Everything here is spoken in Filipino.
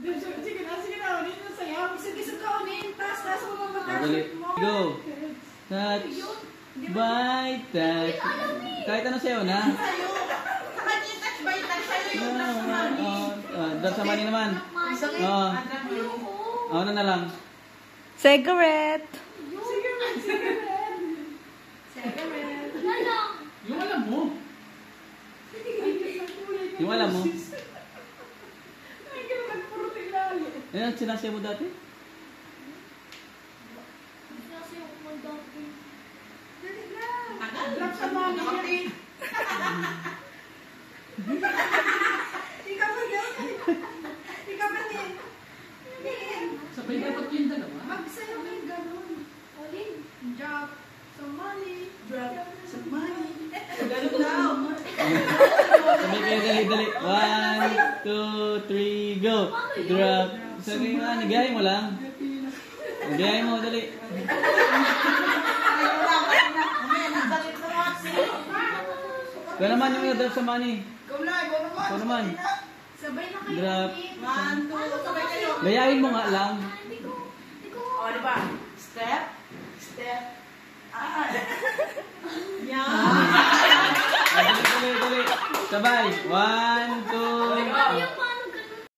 Sige na. Ulit na sayaw. Sige sa kaunin. Taas mo mga mataas. Go. Touch. Bye. Touch. Kahit ano sayo na. Sa'yo. Sa kanya touch by touch. Sa'yo yung touch sa mani. Dahil sa mani naman. Ano na lang. Cigarette. Yung alam mo. Yung alam mo. Ay, kailangan puro tiglali. Ano sinasaya mo dati? Drop sa mani niya. Ikaw pa din. Sabay dapat yung dalawa. Magsayo kayo ganun. Drop sa mani. Drop sa mani. Ganun daw. Sabay kayo dali. 1, 2, 3, go. Drop. Sabi nga, nigahin mo lang. Nigahin mo, dali. Ito naman yung drop sa money. Ito naman. Sabay na kayo. Drop. 1, 2, sabay kayo. Layain mo nga lang. O, diba? Step. Yan. Dali. Sabay. 1, 2,